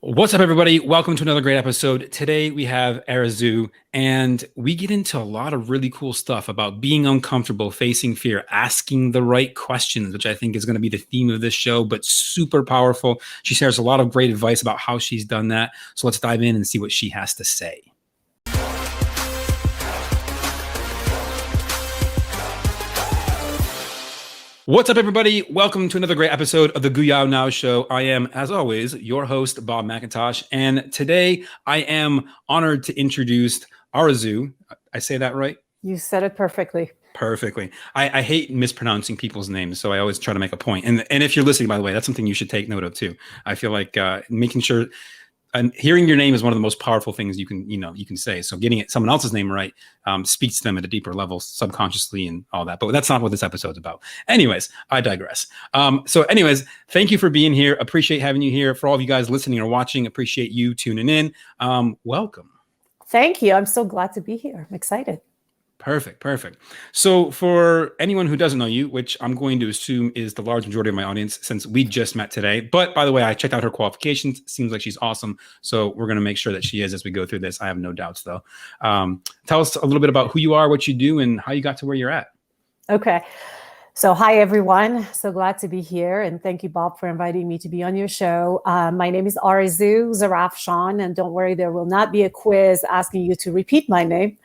What's up, everybody? Welcome to another great episode. Today we have Arezou, and we get into a lot of really cool stuff about being uncomfortable, facing fear, asking the right questions, which I think is going to be the theme of this show, but super powerful. She shares a lot of great advice about how she's done that. So let's dive in and see what she has to say. What's up, everybody? Welcome to another great episode of the GOYOW Now Show. I am, as always, your host, Bob McIntosh. And today I am honored to introduce Arezou. I say that right? You said it perfectly. Perfectly. I hate mispronouncing people's names, so I always try to make a point. And if you're listening, by the way, that's something you should take note of too. I feel like making sure... And hearing your name is one of the most powerful things you can say. So getting someone else's name right speaks to them at a deeper level, subconsciously and all that. But that's not what this episode's about. Anyways, I digress. So anyways, thank you for being here. Appreciate having you here. For all of you guys listening or watching, appreciate you tuning in. Welcome. Thank you. I'm so glad to be here. I'm excited. Perfect. So for anyone who doesn't know you, which I'm going to assume is the large majority of my audience since we just met today, but by the way, I checked out her qualifications. Seems like she's awesome. So we're going to make sure that she is as we go through this. I have no doubts though. Tell us a little bit about who you are, what you do, and how you got to where you're at. Okay. So hi, everyone. So glad to be here. And thank you, Bob, for inviting me to be on your show. My name is Arezou Zaragshan. And don't worry, there will not be a quiz asking you to repeat my name.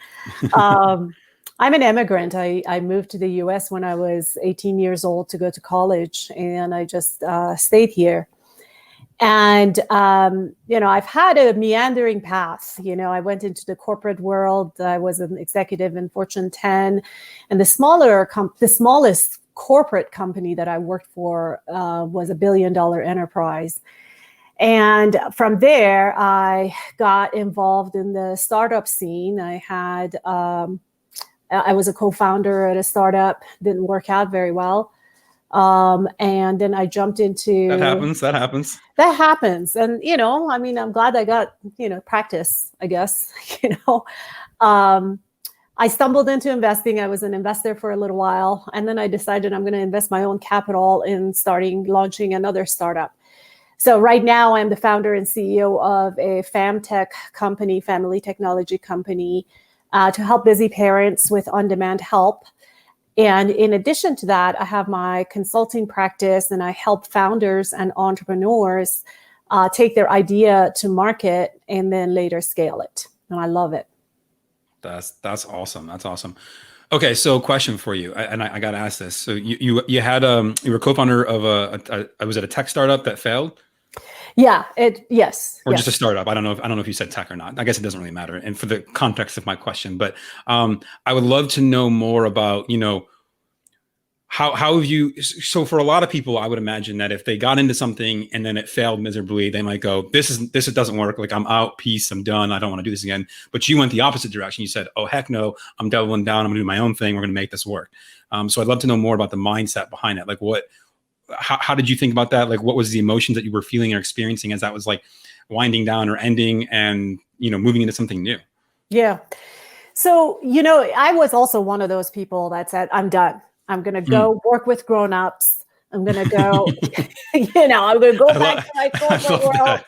I'm an immigrant. I moved to the U.S. when I was 18 years old to go to college, and I just stayed here. And, I've had a meandering path. I went into the corporate world. I was an executive in Fortune 10, and the smallest corporate company that I worked for was $1 billion enterprise. And from there, I got involved in the startup scene. I was a co-founder at a startup, didn't work out very well. And then I jumped into... That happens. That happens. And, I'm glad I got, practice, I guess, I stumbled into investing. I was an investor for a little while. And then I decided I'm going to invest my own capital in launching another startup. So right now I'm the founder and CEO of a FamTech company, family technology company, to help busy parents with on-demand help. And in addition to that, I have my consulting practice, and I help founders and entrepreneurs take their idea to market and then later scale it. And I love it. That's awesome. That's awesome. Okay, so question for you, and I got to ask this. So you were a co-founder of was it a tech startup that failed? Yeah, yes. Or just a startup. I don't know if you said tech or not. I guess it doesn't really matter. And for the context of my question, but I would love to know more about, how have you, so for a lot of people, I would imagine that if they got into something and then it failed miserably, they might go, this doesn't work. Like, I'm out, peace, I'm done. I don't want to do this again. But you went the opposite direction. You said, oh, heck no, I'm doubling down. I'm gonna do my own thing. We're gonna make this work. So I'd love to know more about the mindset behind it. Like how did you think about that? Like, what was the emotions that you were feeling or experiencing as that was like winding down or ending and, moving into something new? Yeah. So, I was also one of those people that said, I'm done. I'm going to go work with grownups. I'm going to go, I'm going to go back to my corporate world.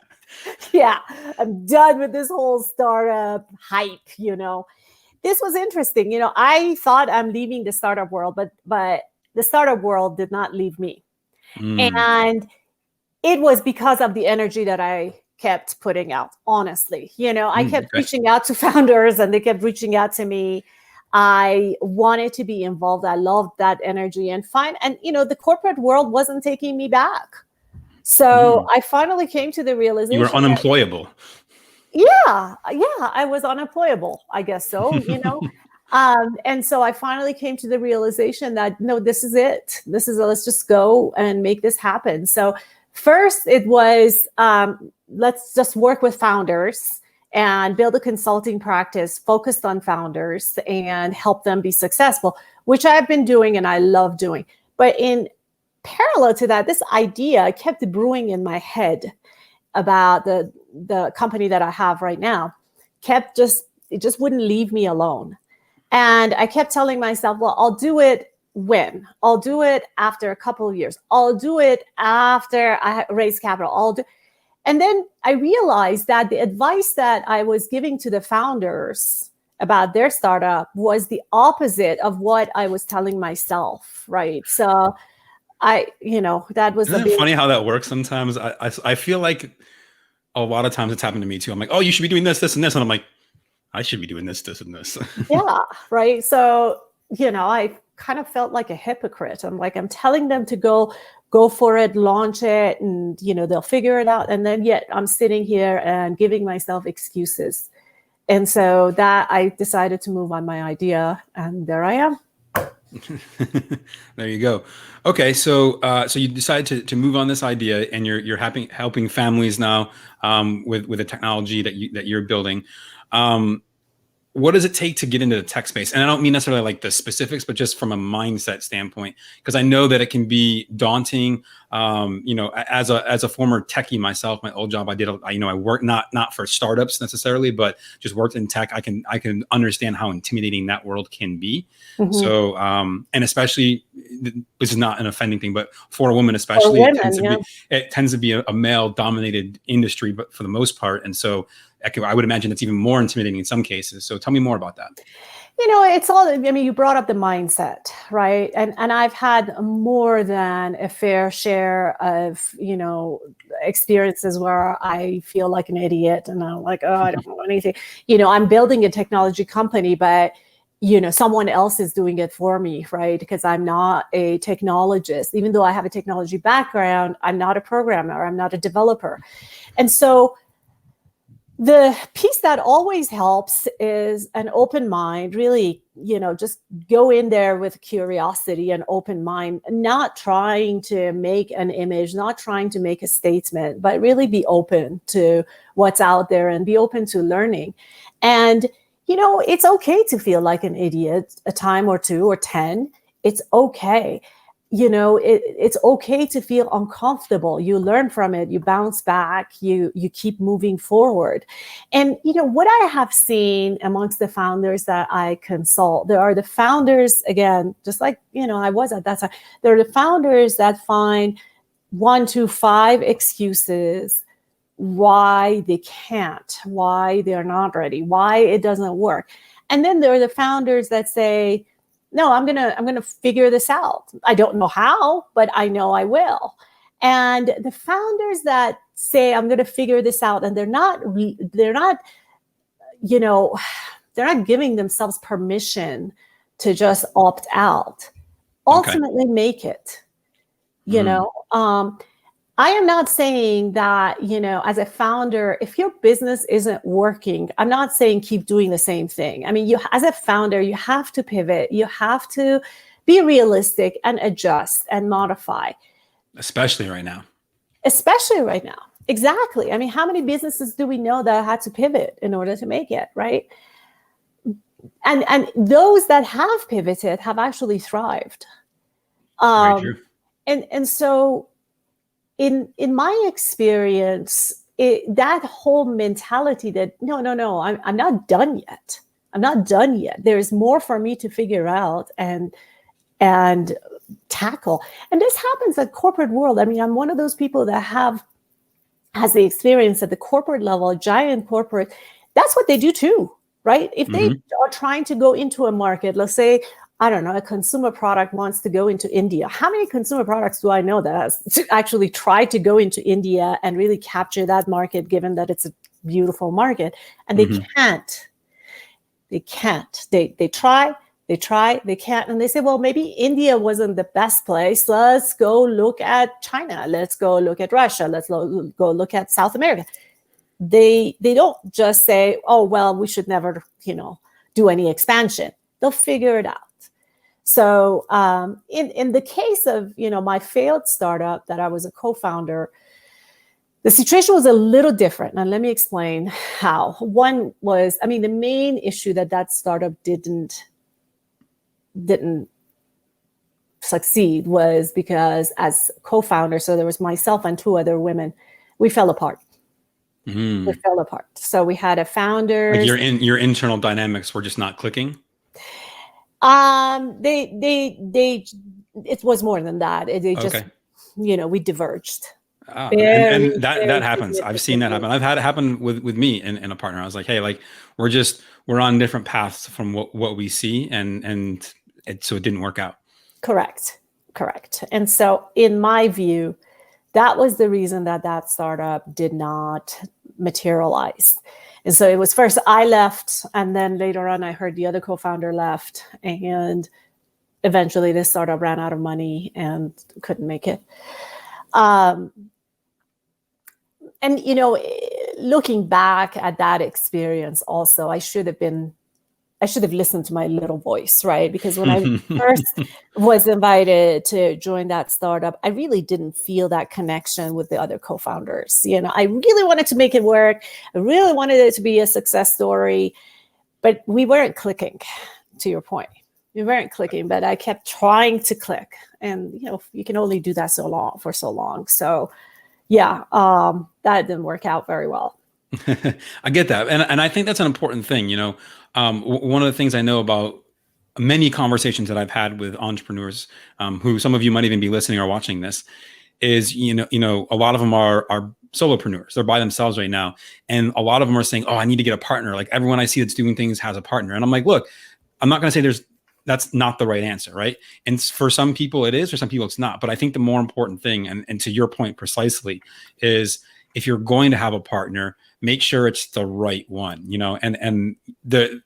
Yeah. I'm done with this whole startup hype, This was interesting. I thought I'm leaving the startup world, but the startup world did not leave me. And it was because of the energy that I kept putting out, honestly. I kept reaching out to founders and they kept reaching out to me. I wanted to be involved. I loved that energy and the corporate world wasn't taking me back. So I finally came to the realization. You were unemployable. Yeah, I was unemployable, I guess so, And so I finally came to the realization that, no, this is it. Let's just go and make this happen. So first it was, let's just work with founders and build a consulting practice focused on founders and help them be successful, which I've been doing and I love doing. But in parallel to that, this idea kept brewing in my head about the company that I have right now. It just wouldn't leave me alone. And I kept telling myself, well, I'll do it when? I'll do it after a couple of years. I'll do it after I raise capital. And then I realized that the advice that I was giving to the founders about their startup was the opposite of what I was telling myself, right? So that was Isn't it funny how that works sometimes? I feel like a lot of times it's happened to me too. I'm like, oh, you should be doing this, this, and this. And I'm like, I should be doing this, this, and this. Yeah, right. So, I kind of felt like a hypocrite. I'm like, I'm telling them to go for it, launch it, and, they'll figure it out. And then yet I'm sitting here and giving myself excuses. And so that I decided to move on my idea, and there I am. There you go. Okay, so you decided to move on this idea, and you're helping families now with the technology that you're building. What does it take to get into the tech space? And I don't mean necessarily like the specifics, but just from a mindset standpoint, because I know that it can be daunting. As a former techie myself, my old job, I worked not for startups necessarily, but just worked in tech. I can understand how intimidating that world can be. Mm-hmm. So, and especially, this is not an offending thing, but for a woman, especially, it tends to be a male dominated industry, but for the most part. And so I would imagine it's even more intimidating in some cases. So tell me more about that. It's all, you brought up the mindset, right? And I've had more than a fair share of, experiences where I feel like an idiot and I'm like, oh, I don't know anything. I'm building a technology company, but, someone else is doing it for me, right? Because I'm not a technologist. Even though I have a technology background, I'm not a programmer. I'm not a developer. And so the piece that always helps is an open mind, really, just go in there with curiosity and open mind, not trying to make an image, not trying to make a statement, but really be open to what's out there and be open to learning. And, it's okay to feel like an idiot a time or two or 10. It's okay. It's okay to feel uncomfortable. You learn from it, you bounce back, you keep moving forward. And, what I have seen amongst the founders that I consult, there are the founders, again, just like, I was at that time, there are the founders that find 1 to 5 excuses why they can't, why they're not ready, why it doesn't work. And then there are the founders that say, no, I'm gonna figure this out. I don't know how, but I know I will. And the founders that say I'm gonna figure this out, and they're not giving themselves permission to just opt out, ultimately make it. I am not saying that, as a founder, if your business isn't working, I'm not saying keep doing the same thing. As a founder, you have to pivot. You have to be realistic and adjust and modify. Especially right now. Exactly. How many businesses do we know that had to pivot in order to make it, right? And those that have pivoted have actually thrived. Very true. And so in my experience, that whole mentality that no, I'm not done yet. I'm not done yet. There's more for me to figure out and tackle. And this happens at corporate world. I'm one of those people that has the experience at the corporate level, giant corporate. That's what they do too, right? If they are trying to go into a market, let's say, I don't know, a consumer product wants to go into India. How many consumer products do I know that has actually tried to go into India and really capture that market, given that it's a beautiful market? And they can't. They can't. They try, they can't. And they say, well, maybe India wasn't the best place. Let's go look at China. Let's go look at Russia. Let's go look at South America. They don't just say, oh, well, we should never, do any expansion. They'll figure it out. So in the case of, my failed startup that I was a co-founder, the situation was a little different. And let me explain how. One was, the main issue that startup didn't succeed was because as co-founder, so there was myself and 2 other women, we fell apart. We fell apart. So we had a founder. Like your internal dynamics were just not clicking? It was more than that. They just, we diverged. Very, and that very happens. I've seen that significantly. happen. I've had it happen with me and a partner. I was like, hey, like we're on different paths from what we see, and so it didn't work out. Correct. And so in my view, that was the reason that startup did not materialize. And so it was first I left, and then later on I heard the other co-founder left, and eventually this startup ran out of money and couldn't make it. And looking back at that experience also, I should have listened to my little voice, right? Because when I first was invited to join that startup, I really didn't feel that connection with the other co-founders. I really wanted to make it work. I really wanted it to be a success story, but we weren't clicking, to your point. We weren't clicking, but I kept trying to click. And, you can only do that for so long. So yeah, that didn't work out very well. I get that. And I think that's an important thing. One of the things I know about many conversations that I've had with entrepreneurs, who some of you might even be listening or watching this, is, a lot of them are solopreneurs. They're by themselves right now. And a lot of them are saying, oh, I need to get a partner. Like everyone I see that's doing things has a partner. And I'm like, look, I'm not going to say that's not the right answer, right? And for some people it is, for some people it's not. But I think the more important thing, and to your point precisely, is if you're going to have a partner, make sure it's the right one, and the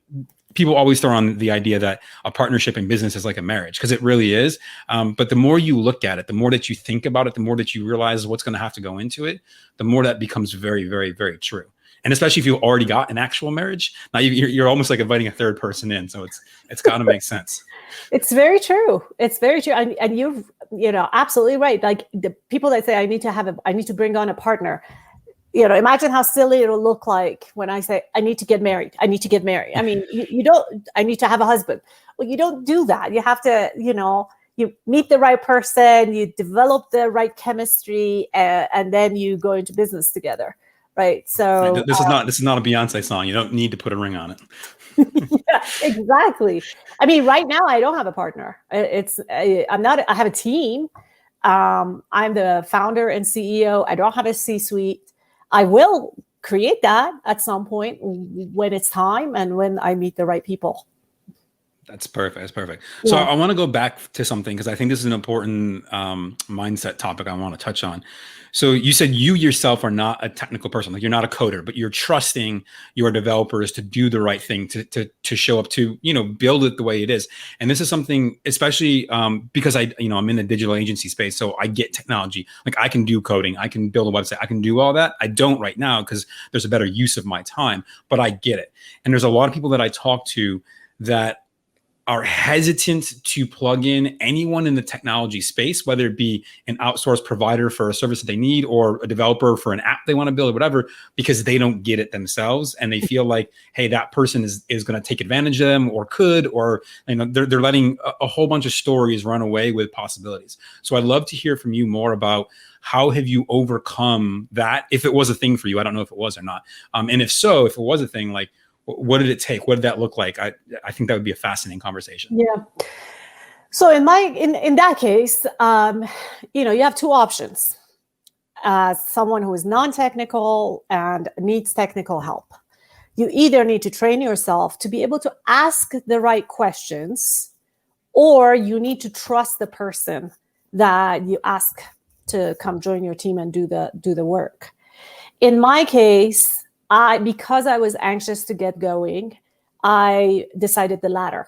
people always throw on the idea that a partnership in business is like a marriage, because it really is. But the more you look at it, the more that you think about it, the more that you realize what's going to have to go into it, the more that becomes very, very, very true. And especially if you've already got an actual marriage, now you're almost like inviting a third person in. So it's got to make sense. It's very true. It's very true. And you're, absolutely right. Like the people that say, I need to bring on a partner, imagine how silly it'll look like when I say, I need to get married. I mean, you don't, I need to have a husband. Well, you don't do that. You have to, you meet the right person, you develop the right chemistry, and then you go into business together. Right. So this is not a Beyonce song. You don't need to put a ring on it. Yeah, exactly. I mean, right now I don't have a partner. I have a team. I'm the founder and CEO. I don't have a C-suite. I will create that at some point when it's time and when I meet the right people. That's perfect. Yeah. So Yeah. I want to go back to something, because I think this is an important mindset topic I want to touch on. So you said you yourself are not a technical person, like you're not a coder, but you're trusting your developers to do the right thing, to show up, to build it the way it is. And this is something, especially because I'm in the digital agency space, so I get technology. Like I can do coding, I can build a website, I can do all that. I don't right now because there's a better use of my time, but I get it. And there's a lot of people that I talk to that are hesitant to plug in anyone in the technology space, whether it be an outsourced provider for a service that they need or a developer for an app they want to build or whatever, because they don't get it themselves. And they feel like, hey, that person is going to take advantage of them or could, or they're letting a whole bunch of stories run away with possibilities. So I'd love to hear from you more about how have you overcome that, if it was a thing for you. I don't know if it was or not. And if so, if it was a thing, like, what did it take? What did that look like? I think that would be a fascinating conversation. Yeah. So in that case, you have two options. Someone who is non-technical and needs technical help. You either need to train yourself to be able to ask the right questions, or you need to trust the person that you ask to come join your team and do the work. In my case, because I was anxious to get going, I decided the latter.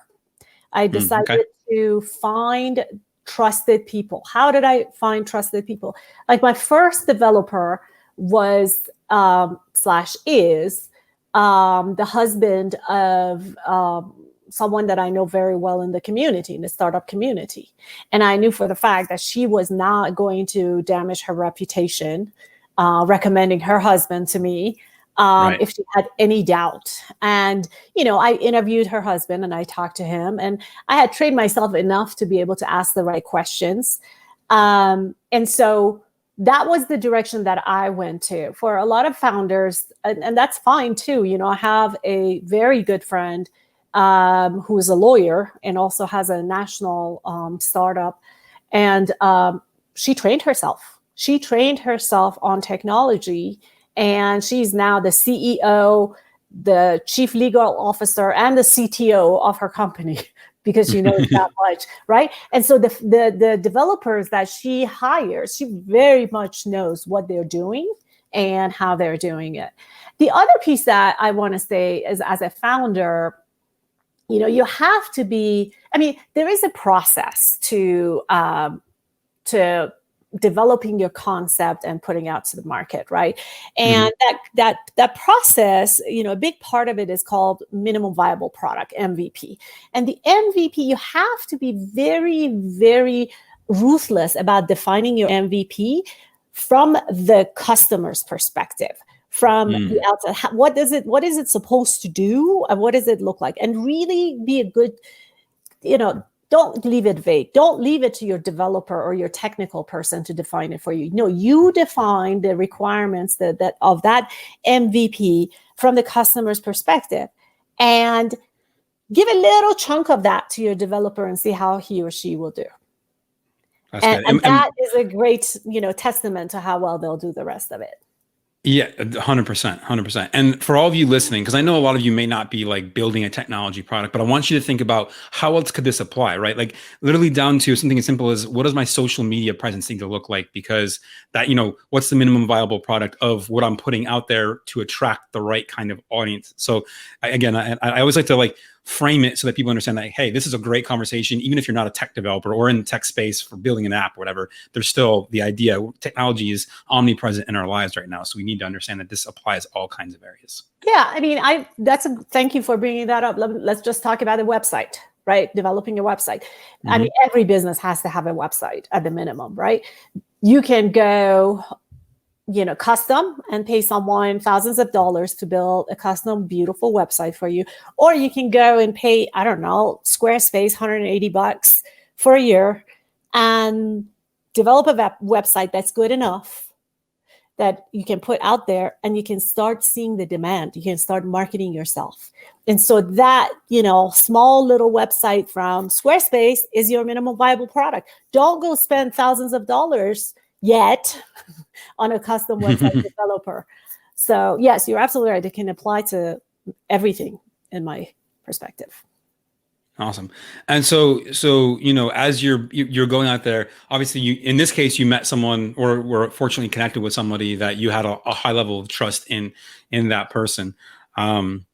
I decided to find trusted people. How did I find trusted people? Like my first developer was /is the husband of someone that I know very well in the community, in the startup community. And I knew for the fact that she was not going to damage her reputation, recommending her husband to me. Right. If she had any doubt. And, I interviewed her husband and I talked to him, and I had trained myself enough to be able to ask the right questions. And so that was the direction that I went to. For a lot of founders, and that's fine too. I have a very good friend who is a lawyer and also has a national startup. And she trained herself. She trained herself on technology, and she's now the CEO, the chief legal officer, and the CTO of her company because she knows that much, right? And so the developers that she hires, she very much knows what they're doing and how they're doing it. The other piece that I want to say is, as a founder, you have to be, there is a process to developing your concept and putting out to the market, right? And that process, a big part of it is called minimum viable product, MVP. And the MVP, you have to be very, very ruthless about defining your MVP from the customer's perspective. From the outside, what is it supposed to do, and what does it look like? And really be a good, don't leave it vague. Don't leave it to your developer or your technical person to define it for you. No, you define the requirements that of that MVP from the customer's perspective, and give a little chunk of that to your developer and see how he or she will do. And that is a great, testament to how well they'll do the rest of it. Yeah, 100%. And for all of you listening, because I know a lot of you may not be like building a technology product, but I want you to think about how else could this apply, right? Like literally down to something as simple as, what does my social media presence need to look like? Because that, what's the minimum viable product of what I'm putting out there to attract the right kind of audience? So again, I always like to frame it so that people understand that, hey, this is a great conversation. Even if you're not a tech developer or in the tech space for building an app or whatever, there's still the idea technology is omnipresent in our lives right now. So we need to understand that this applies all kinds of areas. Yeah, thank you for bringing that up. Let's just talk about a website, right? Developing a website. Every business has to have a website at the minimum, right? You can go custom and pay someone thousands of dollars to build a custom, beautiful website for you. Or you can go and pay, I don't know, Squarespace, $180 for a year and develop a website that's good enough that you can put out there, and you can start seeing the demand. You can start marketing yourself. And so that, small little website from Squarespace is your minimum viable product. Don't go spend thousands of dollars yet on a custom website developer. So yes, you're absolutely right. It can apply to everything in my perspective. Awesome. And so, as you're going out there, obviously in this case, you met someone or were fortunately connected with somebody that you had a high level of trust in that person. Can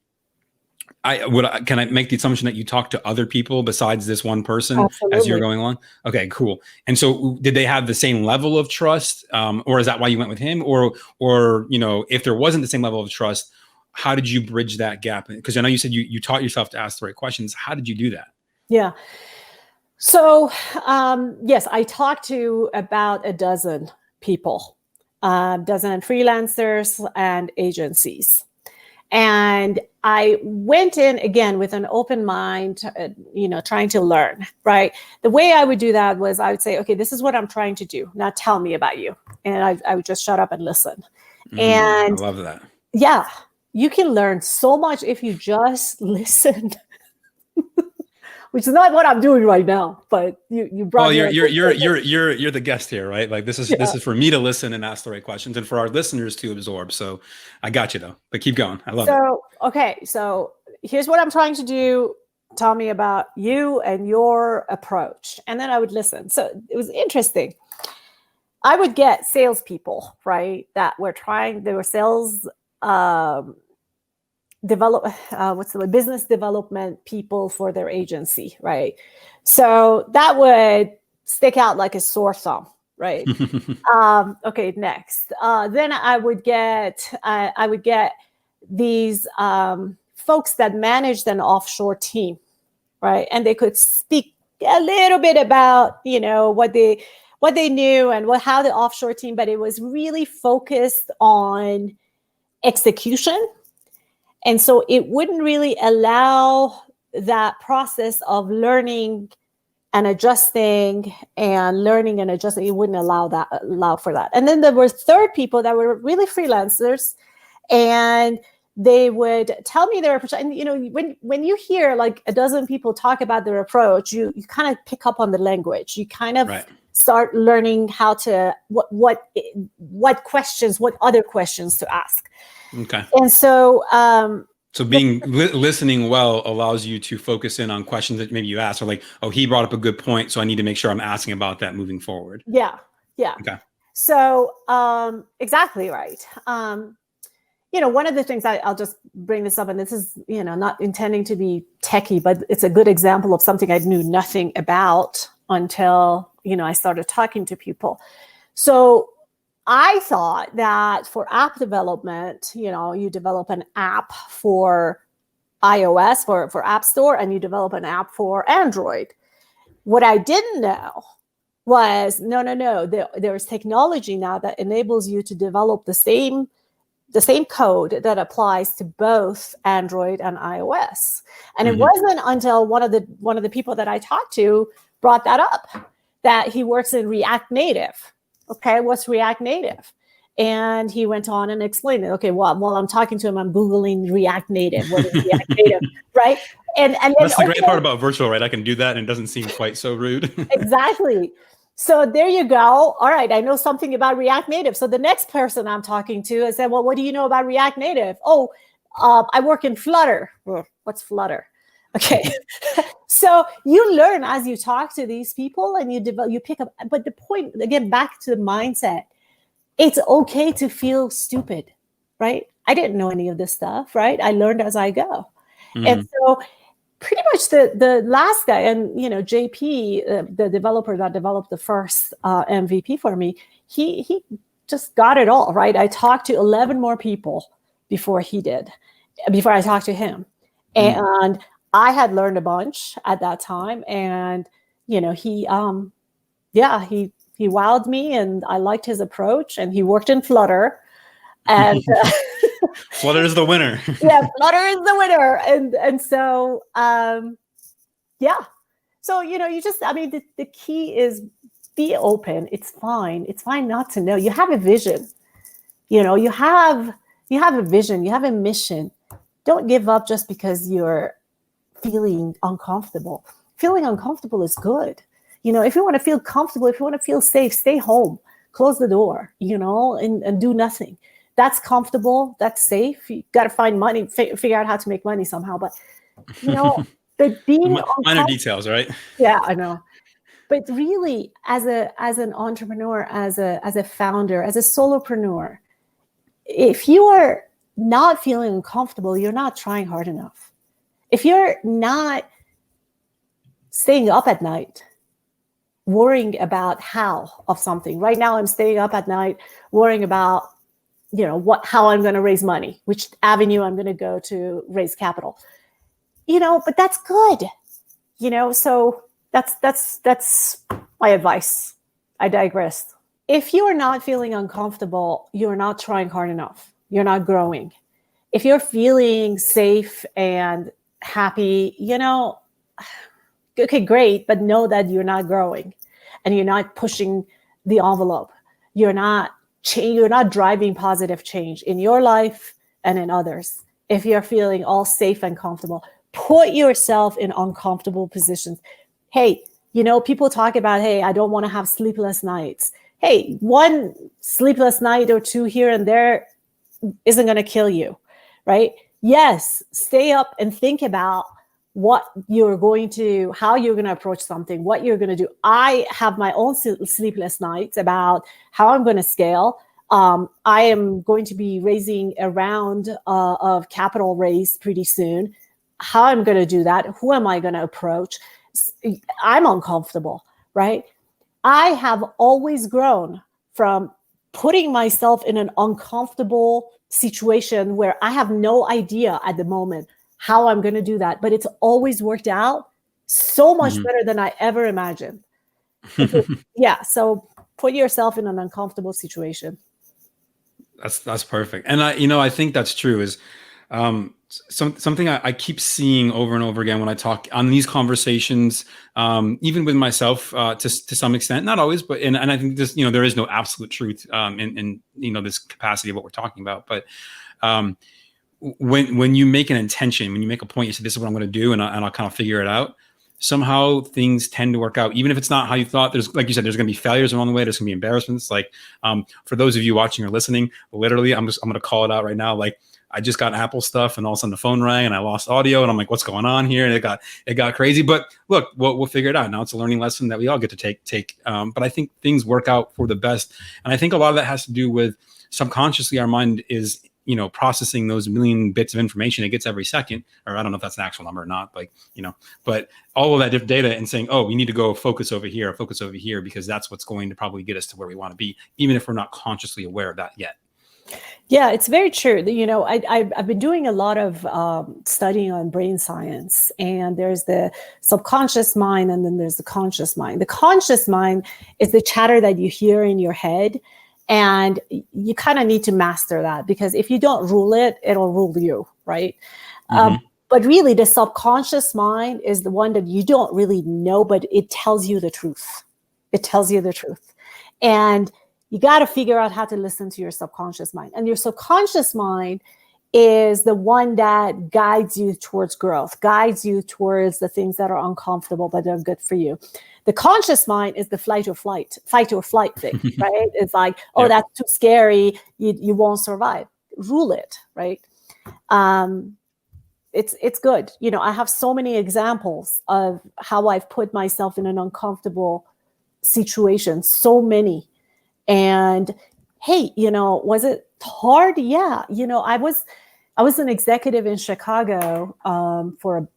I make the assumption that you talked to other people besides this one person? Absolutely. As you're going along? Okay, cool. And so did they have the same level of trust? Or is that why you went with him? Or, if there wasn't the same level of trust, how did you bridge that gap? Because I know you said you taught yourself to ask the right questions. How did you do that? Yeah. So, yes, I talked to about a dozen people, dozen freelancers and agencies. And I went in again with an open mind, trying to learn, right? The way I would do that was I would say, okay, this is what I'm trying to do. Now tell me about you. And I would just shut up and listen. And I love that. Yeah, you can learn so much if you just listen. Which is not what I'm doing right now, but you brought. Well, you're the guest here, right? Like this is for me to listen and ask the right questions, and for our listeners to absorb. So I got you though, but keep going. I love it. Okay, so here's what I'm trying to do. Tell me about you and your approach, and then I would listen. So it was interesting. I would get salespeople, right? They were sales. Business development people for their agency, right? So that would stick out like a sore thumb, right? Okay, next. Then I would get these folks that managed an offshore team, right? And they could speak a little bit about, what they knew and how the offshore team, but it was really focused on execution. And so it wouldn't really allow that process of learning and adjusting and learning and adjusting. It wouldn't allow for that. And then there were third people that were really freelancers, and they would tell me their approach. And when you hear like a dozen people talk about their approach, you kind of pick up on the language. You kind of start learning how to what other questions to ask. Okay. And so so being listening well allows you to focus in on questions that maybe you ask, or like, oh, he brought up a good point, so I need to make sure I'm asking about that moving forward. Yeah. Okay. So exactly right. One of the things I'll just bring this up, and this is, not intending to be techie, but it's a good example of something I knew nothing about until, I started talking to people. So I thought that for app development, you develop an app for iOS, for App Store, and you develop an app for Android. What I didn't know was, no. There's technology now that enables you to develop the same code that applies to both Android and iOS. And it wasn't until one of the people that I talked to brought that up, that he works in React Native. Okay, what's React Native? And he went on and explained it. Okay, well, while I'm talking to him, I'm Googling React Native. What is React Native, right? And that's the great part about virtual, right? I can do that and it doesn't seem quite so rude. Exactly. So there you go. All right, I know something about React Native. So the next person I'm talking to, I said, well, what do you know about React Native? Oh, I work in Flutter. Well, what's Flutter? Okay. So you learn as you talk to these people, and you pick up. But the point, again, back to the mindset, it's okay to feel stupid, right? I didn't know any of this stuff, right? I learned as I go. And so pretty much the last guy, and JP, the developer that developed the first MVP for me, he just got it all, right? I talked to 11 more people before I talked to him. And I had learned a bunch at that time, and he wowed me, and I liked his approach, and he worked in Flutter, and Flutter is the winner. Yeah, Flutter is the winner. And so, So, the key is be open. It's fine. It's fine not to know. You have a vision. You have a vision. You have a mission. Don't give up just because you're feeling uncomfortable. Feeling uncomfortable is good. If you want to feel comfortable, if you want to feel safe, stay home, close the door, and do nothing. That's comfortable. That's safe. You got to find money, figure out how to make money somehow. But, but being minor details, right? Yeah, I know. But really, as an entrepreneur, as a founder, as a solopreneur, if you are not feeling uncomfortable, you're not trying hard enough. If you're not staying up at night, worrying about how of something. Right now, I'm staying up at night worrying about how I'm going to raise money, which avenue I'm going to go to raise capital, but that's good, so that's my advice. I digress. If you are not feeling uncomfortable, you're not trying hard enough. You're not growing. If you're feeling safe and happy, okay, great, but know that you're not growing and you're not pushing the envelope. You're not driving positive change in your life and in others. If you're feeling all safe and comfortable, put yourself in uncomfortable positions. Hey, people talk about, hey, I don't want to have sleepless nights. Hey, one sleepless night or two here and there isn't going to kill you, right? Yes, stay up and think about how you're going to approach something, what you're going to do. I have my own sleepless nights about how I'm going to scale. I am going to be raising a round of capital raise pretty soon. How I'm going to do that? Who am I going to approach? I'm uncomfortable, right? I have always grown from putting myself in an uncomfortable situation where I have no idea at the moment how I'm going to do that. But it's always worked out so much better than I ever imagined. So put yourself in an uncomfortable situation. That's perfect. And I think that's true is something I keep seeing over and over again when I talk on these conversations, even with myself to some extent, not always, but and I think this, there is no absolute truth in this capacity of what we're talking about. But when you make an intention, when you make a point, you say, this is what I'm going to do, and I'll kind of figure it out. somehow things tend to work out, even if it's not how you thought. There's, like you said, there's going to be failures along the way. There's going to be embarrassments. Like, for those of you watching or listening, literally, I'm going to call it out right now. Like, I just got Apple stuff, and all of a sudden the phone rang, and I lost audio, and I'm like, what's going on here? And it got crazy. But look, we'll figure it out. Now it's a learning lesson that we all get to take. But I think things work out for the best, and I think a lot of that has to do with subconsciously our mind is, processing those million bits of information it gets every second, or I don't know if that's an actual number or not, but all of that different data, and saying, oh, we need to go focus over here, because that's what's going to probably get us to where we want to be, even if we're not consciously aware of that yet. Yeah, it's very true. I've been doing a lot of studying on brain science, and there's the subconscious mind, and then there's the conscious mind. The conscious mind is the chatter that you hear in your head, and you kind of need to master that, because if you don't rule it, it'll rule you, right? But really, the subconscious mind is the one that you don't really know, but it tells you the truth. It tells you the truth. And you got to figure out how to listen to your subconscious mind. And your subconscious mind is the one that guides you towards growth, guides you towards the things that are uncomfortable, but they're good for you. The conscious mind is the fight or flight thing, right? It's like, oh, that's too scary. You won't survive. Rule it, right? It's good. I have so many examples of how I've put myself in an uncomfortable situation, so many. And hey, was it hard? Yeah. I was an executive in Chicago for a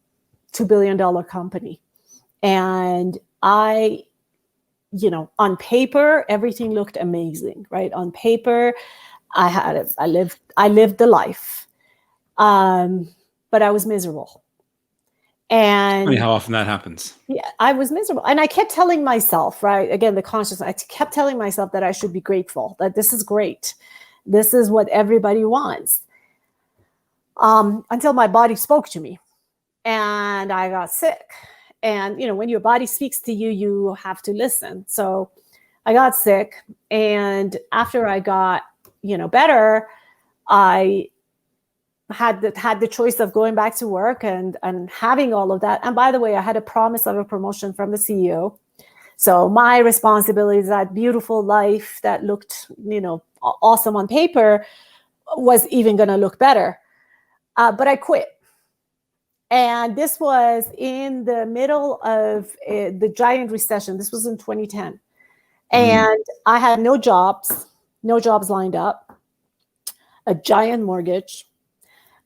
$2 billion company. And I, on paper, everything looked amazing, right? On paper, I lived the life. But I was miserable. And funny how often that happens. Yeah, I was miserable. And I kept telling myself, right? Again, the consciousness, I kept telling myself that I should be grateful, that this is great. This is what everybody wants. Until my body spoke to me and I got sick. And, when your body speaks to you, you have to listen. So I got sick. And after I got, better, I had the choice of going back to work and having all of that. And by the way, I had a promise of a promotion from the CEO. So my responsibilities, that beautiful life that looked, awesome on paper, was even going to look better. But I quit. And this was in the middle of the giant recession. This was in 2010. And I had no jobs lined up, a giant mortgage,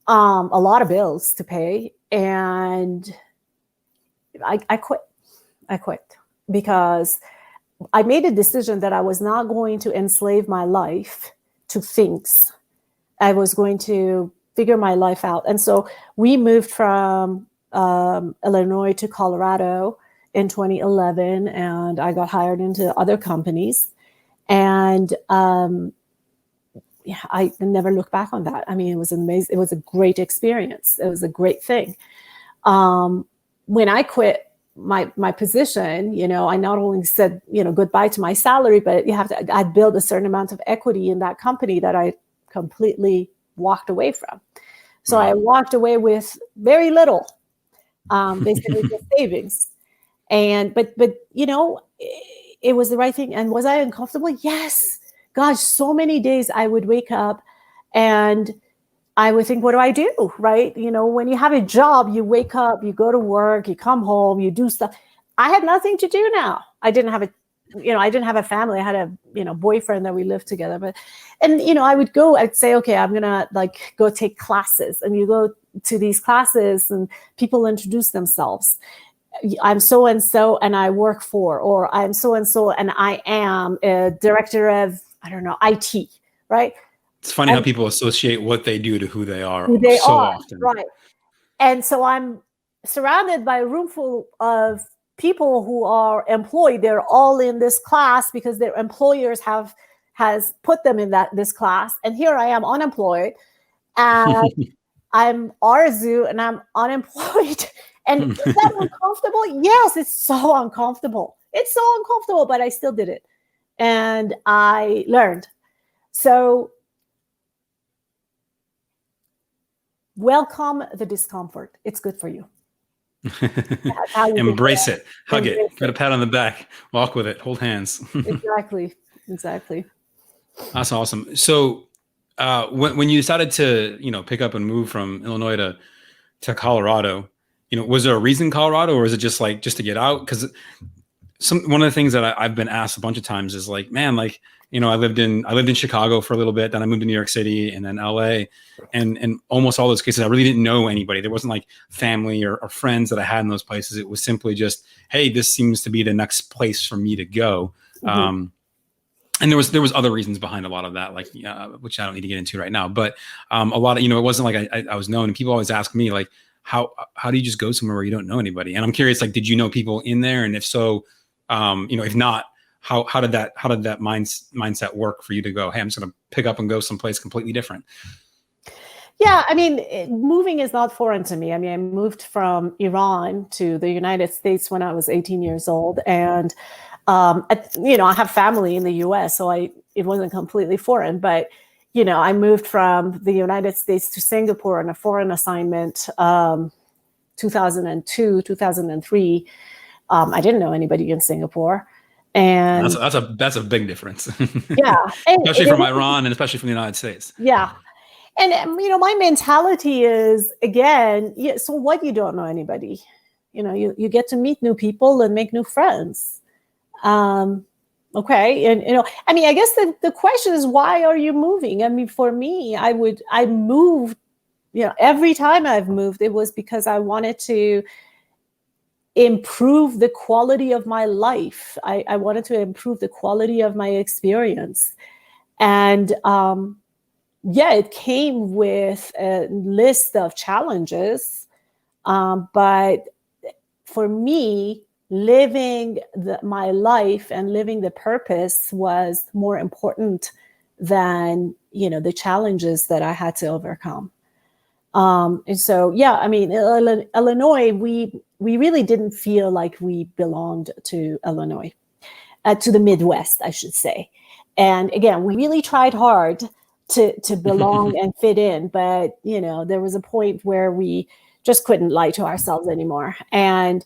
a lot of bills to pay. And I quit. I quit because I made a decision that I was not going to enslave my life to things. I was going to figure my life out. And so we moved from Illinois to Colorado in 2011, and I got hired into other companies. And I never look back on that. I mean, it was amazing. It was a great experience. It was a great thing. When I quit my position, I not only said, goodbye to my salary, but I'd built a certain amount of equity in that company that I completely walked away from. So I walked away with very little, basically just savings. But it was the right thing. And was I uncomfortable? Yes. Gosh, so many days I would wake up and I would think, what do I do? Right? When you have a job, you wake up, you go to work, you come home, you do stuff. I had nothing to do now. I didn't have a family. I had a, boyfriend that we lived together, I'd say, okay, I'm going to go take classes, and you go to these classes and people introduce themselves. I'm so-and-so and I work for, or I'm so-and-so and I am a director of, IT, right? It's funny how people associate what they do to who they are often. Right. And so I'm surrounded by a room full of people who are employed. They're all in this class because their employers has put them in this class. And here I am unemployed, and I'm Arezou and I'm unemployed. And is that uncomfortable? Yes, it's so uncomfortable. It's so uncomfortable, but I still did it. And I learned. So welcome the discomfort. It's good for you. That's how you get Embrace there. it, hug it, Embrace get a it. pat on the back, walk with it, hold hands. Exactly. Exactly. That's awesome. So when you decided to, pick up and move from Illinois to Colorado, was there a reason Colorado, or is it just like just to get out? Because one of the things that I've been asked a bunch of times is like, man, like, I lived in Chicago for a little bit, then I moved to New York City and then LA, and almost all those cases I really didn't know anybody. There wasn't like family or friends that I had in those places. It was simply just, hey, this seems to be the next place for me to go. Mm-hmm. And there was other reasons behind a lot of that, like which I don't need to get into right now. But a lot of, it wasn't like I was known. And people always ask me like, how do you just go somewhere where you don't know anybody? And I'm curious, like, did you know people in there? And if so, if not, how did that mindset work for you to go, hey, I'm just going to pick up and go someplace completely different? Yeah, I mean, moving is not foreign to me. I mean, I moved from Iran to the United States when I was 18 years old, and I have family in the U.S., so it wasn't completely foreign. But I moved from the United States to Singapore on a foreign assignment, 2002, 2003. I didn't know anybody in Singapore, and that's a big difference. Yeah, especially from Iran and especially from the United States. Yeah. And, my mentality is, again, so what, you don't know anybody, you get to meet new people and make new friends. Okay. And, I guess the question is, why are you moving? I mean, for me, I moved, every time I've moved, it was because I wanted to improve the quality of my life. I wanted to improve the quality of my experience. And, it came with a list of challenges. But for me, living my life and living the purpose was more important than, the challenges that I had to overcome. And so, I mean, Illinois, we really didn't feel like we belonged to Illinois, to the Midwest, I should say. And again, we really tried hard to belong and fit in. But, there was a point where we just couldn't lie to ourselves anymore. And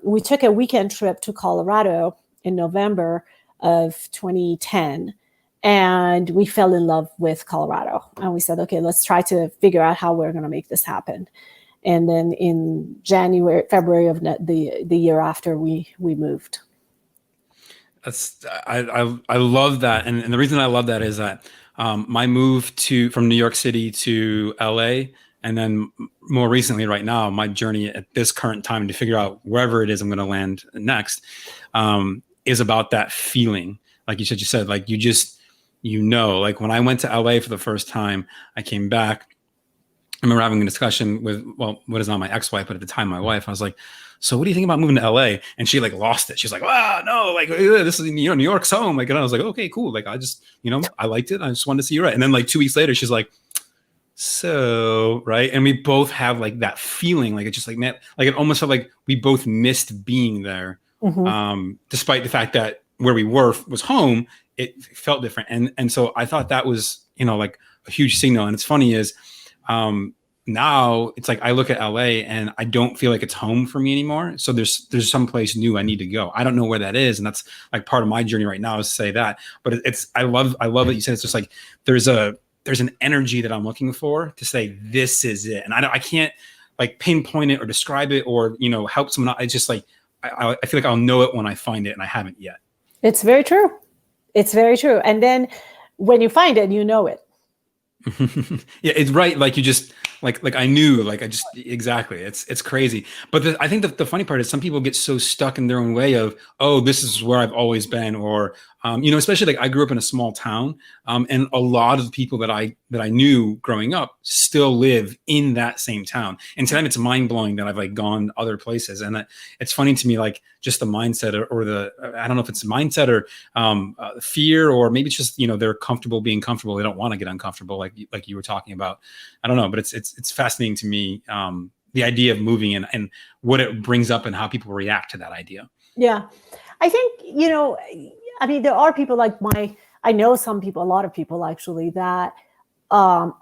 we took a weekend trip to Colorado in November of 2010. And we fell in love with Colorado. And we said, okay, let's try to figure out how we're going to make this happen. And then in February of the year after, we moved. I love that. And the reason I love that is that my move from New York City to LA, and then more recently right now, my journey at this current time to figure out wherever it is I'm going to land next, is about that feeling. Like you said, like like when I went to LA for the first time, I came back. I remember having a discussion with, what is now my ex-wife, but at the time my wife, I was like, so what do you think about moving to LA? And she like lost it. She's like, wow, no, like this is, New York's home. Like, and I was like, okay, cool. Like, I just, I liked it. I just wanted to see you right. And then like 2 weeks later, she's like, so, right. And we both have like that feeling, like, it's just like, man, like it almost felt like we both missed being there. Mm-hmm. Despite the fact that where we were was home, it felt different. And so I thought that was, like a huge signal. And it's funny is, now it's like I look at LA and I don't feel like it's home for me anymore. So there's someplace new I need to go. I don't know where that is, and that's like part of my journey right now is to say that. But I love that you said it's just like there's an energy that I'm looking for to say this is it, and I can't like pinpoint it or describe it or help someone out. It's just like I feel like I'll know it when I find it, and I haven't yet. It's very true. It's very true. And then when you find it, you know it. Yeah, it's right. Like you just like I knew, like I just exactly. It's crazy. But I think the funny part is some people get so stuck in their own way of, oh, this is where I've always been, or especially like I grew up in a small town, and a lot of the people that I knew growing up still live in that same town. And to them, it's mind blowing that I've like gone other places. And it's funny to me, like just the mindset or the I don't know if it's mindset or fear, or maybe it's just they're comfortable being comfortable. They don't want to get uncomfortable, like you were talking about. I don't know, but it's fascinating to me, the idea of moving and what it brings up and how people react to that idea. Yeah, I think I mean, there are people like I know some people, a lot of people actually that are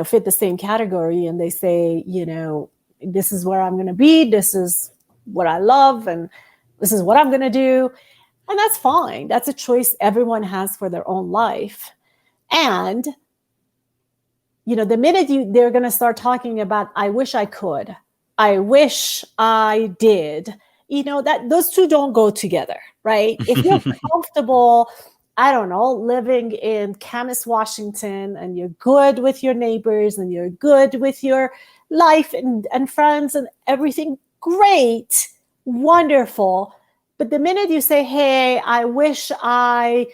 fit the same category, and they say this is where I'm going to be. This is what I love. And this is what I'm going to do. And that's fine. That's a choice everyone has for their own life. And, the minute they're going to start talking about, I wish I could, I wish I did, that those two don't go together, right? If you're comfortable, I don't know, living in Camas, Washington, and you're good with your neighbors and you're good with your life and friends and everything, great, wonderful. But the minute you say, hey, I wish I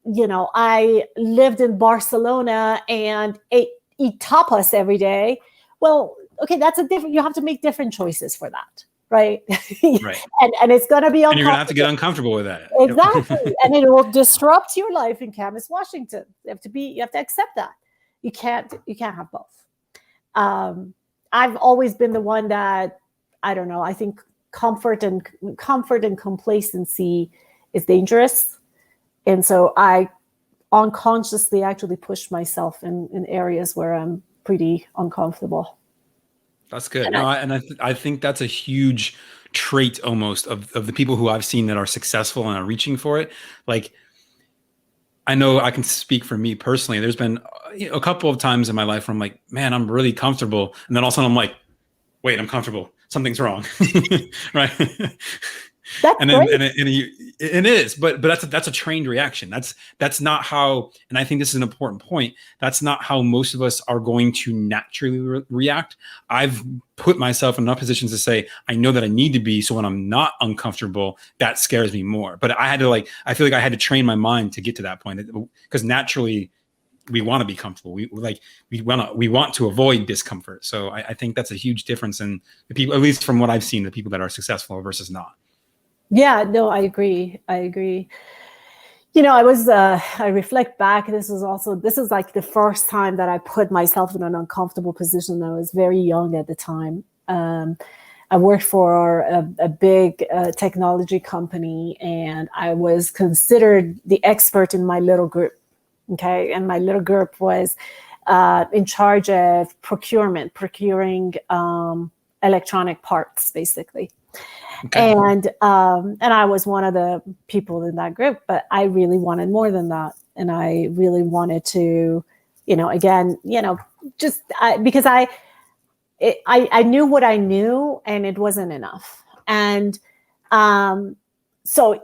lived in Barcelona and eat tapas every day. Well, okay, you have to make different choices for that. Right. Right. and it's going to be uncomfortable. And you're going to have to get uncomfortable with that. Exactly. And it will disrupt your life in Camas, Washington. You have to accept that. You can't have both. I've always been the one that, I don't know, I think comfort and complacency is dangerous. And so I unconsciously actually push myself in areas where I'm pretty uncomfortable. That's good. I think that's a huge trait almost of the people who I've seen that are successful and are reaching for it. Like, I know I can speak for me personally. There's been a couple of times in my life where I'm like, man, I'm really comfortable. And then all of a sudden I'm like, wait, I'm comfortable. Something's wrong. Right. That's great. It is, but that's a trained reaction. That's not how, and I think this is an important point. That's not how most of us are going to naturally react. I've put myself in enough positions to say, I know that I need to be. So when I'm not uncomfortable, that scares me more. But I feel like I had to train my mind to get to that point, because naturally we want to be comfortable. We want to avoid discomfort. So I think that's a huge difference in the people, at least from what I've seen, the people that are successful versus not. Yeah, no, I agree. I reflect back. This is like the first time that I put myself in an uncomfortable position. I was very young at the time. I worked for a big technology company, and I was considered the expert in my little group. Okay. And my little group was in charge of procuring electronic parts, basically. Okay. And I was one of the people in that group, but I really wanted more than that. And I really wanted to, because I knew what I knew, and it wasn't enough. And so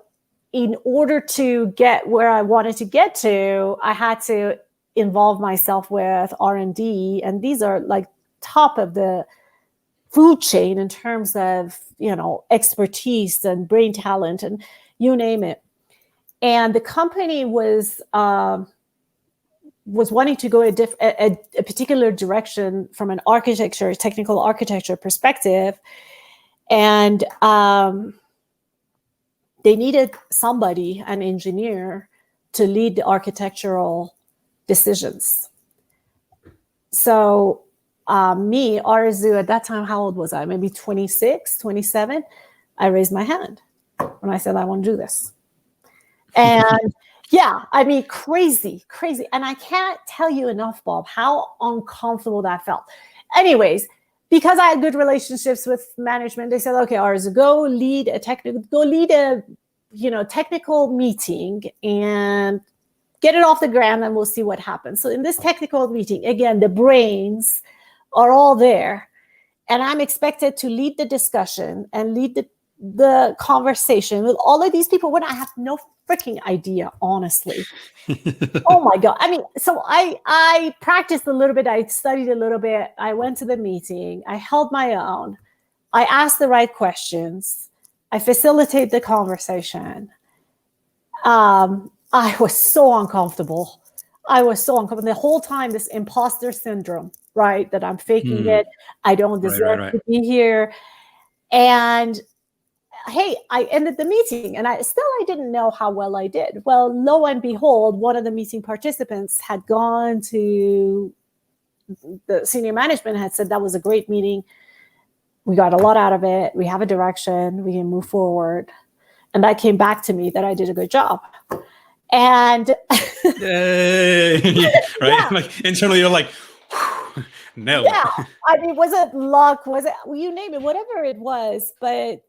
in order to get where I wanted to get to, I had to involve myself with R&D. And these are like top of the food chain in terms of, expertise and brain talent and you name it. And the company was wanting to go a particular direction from an technical architecture perspective. And they needed somebody, an engineer, to lead the architectural decisions. So me, Arezou, at that time, how old was I? Maybe 26, 27. I raised my hand when I said, I want to do this. And yeah, I mean, crazy. And I can't tell you enough, Bob, how uncomfortable that felt. Anyways, because I had good relationships with management, they said, okay, Arezou, go lead a technical meeting and get it off the ground, and we'll see what happens. So in this technical meeting, again, the brains are all there, and I'm expected to lead the discussion and lead the conversation with all of these people when I have no freaking idea, honestly. Oh my God. I mean, so I practiced a little bit. I studied a little bit. I went to the meeting. I held my own. I asked the right questions. I facilitated the conversation. I was so uncomfortable. The whole time, this imposter syndrome, right? That I'm faking it. I don't deserve to be here. And hey, I ended the meeting, and I didn't know how well I did. Well, lo and behold, one of the meeting participants had gone to the senior management, had said that was a great meeting. We got a lot out of it. We have a direction. We can move forward. And that came back to me that I did a good job. And yay. Right? Yeah. Like internally, you're like, Nailed Yeah, it. I mean, was it luck? Was it, you name it, whatever it was. But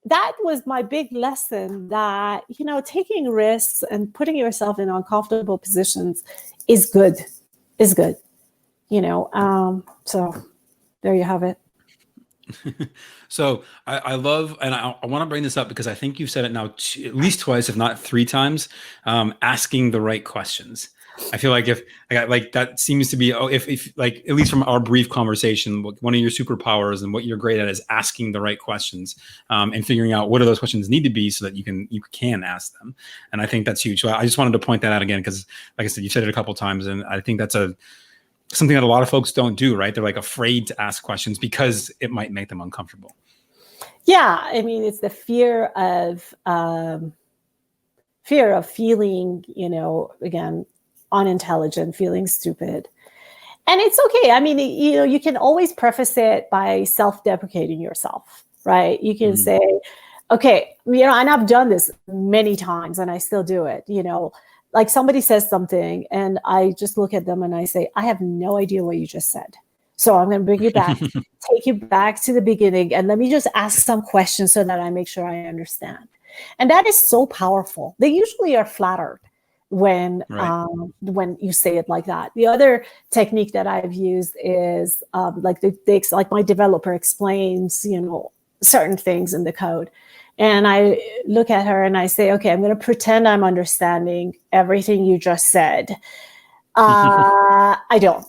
that was my big lesson, that, taking risks and putting yourself in uncomfortable positions is good, so there you have it. So I love, and I want to bring this up because I think you've said it now at least twice, if not 3 times, asking the right questions. I feel like if like that seems to be, if like, at least from our brief conversation, one of your superpowers and what you're great at is asking the right questions, and figuring out what do those questions need to be so that you can ask them. And I think that's huge. So I just wanted to point that out again, because like I said, you said it a couple of times, and I think that's something that a lot of folks don't do, right? They're like afraid to ask questions because it might make them uncomfortable. Yeah, I mean, it's the fear of feeling, again, unintelligent, feeling stupid. And it's okay. I mean, you can always preface it by self-deprecating yourself, right? You can say, okay, and I've done this many times and I still do it, like somebody says something and I just look at them and I say, I have no idea what you just said. So I'm going to bring you back, take you back to the beginning, and let me just ask some questions so that I make sure I understand. And that is so powerful. They usually are flattered when you say it like that. The other technique that I've used is like my developer explains, certain things in the code. And I look at her and I say, okay, I'm going to pretend I'm understanding everything you just said. I don't.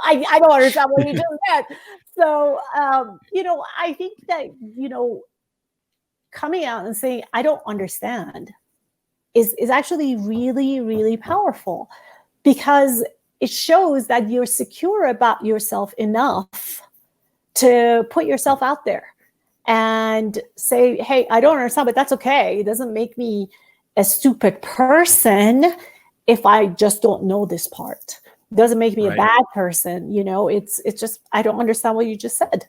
I don't understand what you just said. So, I think that, coming out and saying, I don't understand is actually really, really powerful, because it shows that you're secure about yourself enough to put yourself out there and say, hey, I don't understand, but that's okay. It doesn't make me a stupid person if I just don't know this part. It doesn't make me a bad person. It's just, I don't understand what you just said.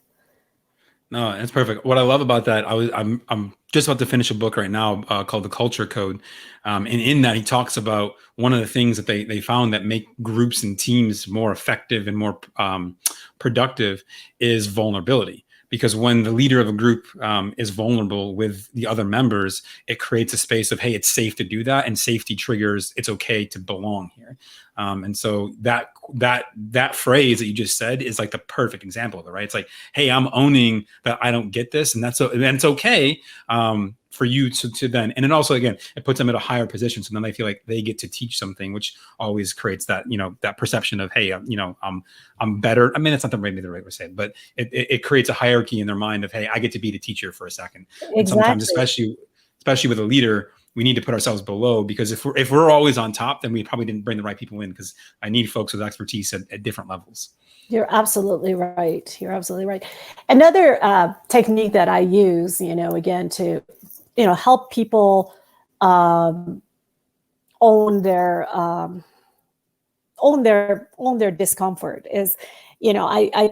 No, that's perfect. What I love about that, I'm just about to finish a book right now called The Culture Code, and in that he talks about one of the things that they found that make groups and teams more effective and more productive is vulnerability. Because when the leader of a group is vulnerable with the other members, it creates a space of, hey, it's safe to do that, and safety triggers it's okay to belong here. And so that phrase that you just said is like the perfect example of it, right? It's like, hey, I'm owning that I don't get this, and it's okay for you to then, and then also, again, it puts them at a higher position, so then they feel like they get to teach something, which always creates that, that perception of, hey, I'm better. I mean, that's not maybe the right way to say it, but it creates a hierarchy in their mind of, hey, I get to be the teacher for a second. Exactly. And sometimes, especially with a leader, we need to put ourselves below, because if we're always on top, then we probably didn't bring the right people in, because I need folks with expertise at different levels. You're absolutely right. Another technique that I use, again, to, help people own their discomfort is, I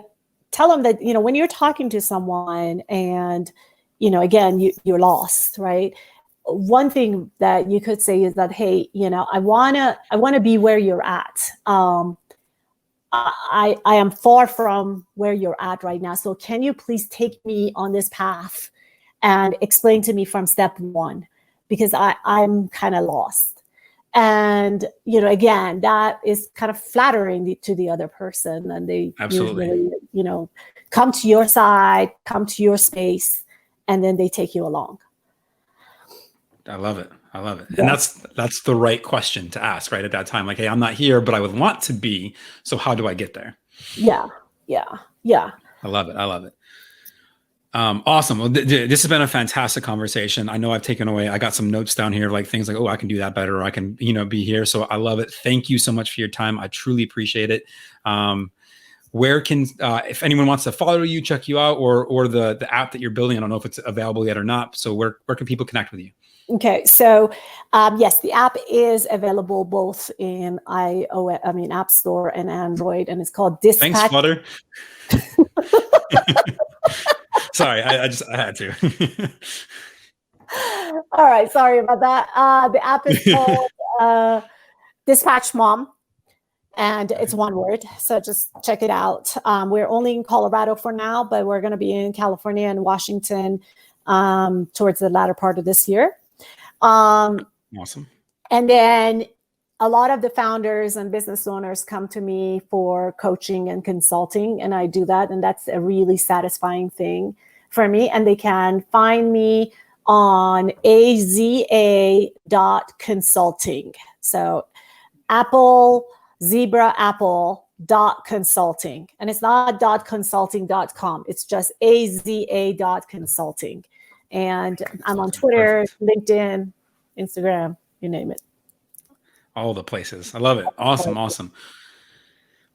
tell them that, when you're talking to someone and, again, you're lost, right? One thing that you could say is that, hey, I wanna be where you're at. I am far from where you're at right now. So can you please take me on this path and explain to me from step one, because I'm kind of lost. And, again, that is kind of flattering to the other person, and they usually, come to your side, come to your space, and then they take you along. I love it. Yeah. And that's the right question to ask right at that time. Like, hey, I'm not here, but I would want to be. So how do I get there? Yeah. I love it. Awesome. Well, this has been a fantastic conversation. I know I got some notes down here, like things like, oh, I can do that better, or I can, be here. So I love it. Thank you so much for your time. I truly appreciate it. Where can, if anyone wants to follow you, check you out, or the app that you're building, I don't know if it's available yet or not. So where can people connect with you? Okay, so yes, the app is available both in App Store and Android, and it's called Dispatch. Thanks, Flutter. Sorry, I had to. All right, sorry about that. The app is called Dispatch Mom, And it's one word. So just check it out. We're only in Colorado for now, but we're going to be in California and Washington towards the latter part of this year. Awesome. And then a lot of the founders and business owners come to me for coaching and consulting, and I do that. And that's a really satisfying thing for me. And they can find me on AZA.consulting. So Apple, Zebra, Apple.consulting. And it's not .consulting.com. It's just AZA.consulting. And I'm on Twitter, LinkedIn, Instagram, you name it. All the places. I love it. Awesome. Awesome.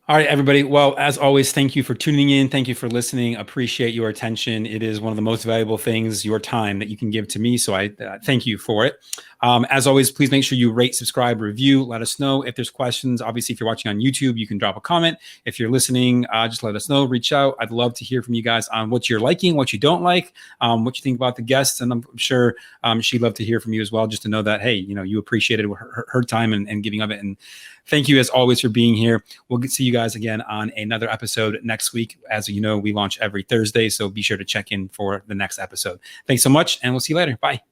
All right, everybody. Well, as always, thank you for tuning in. Thank you for listening. Appreciate your attention. It is one of the most valuable things, your time, that you can give to me. So I thank you for it. As always, please make sure you rate, subscribe, review. Let us know if there's questions. Obviously, if you're watching on YouTube, you can drop a comment. If you're listening, just let us know. Reach out. I'd love to hear from you guys on what you're liking, what you don't like, what you think about the guests. And I'm sure she'd love to hear from you as well, just to know that, hey, you appreciated her time and giving of it. And thank you, as always, for being here. We'll see you guys again on another episode next week. As you know, we launch every Thursday, so be sure to check in for the next episode. Thanks so much, and we'll see you later. Bye.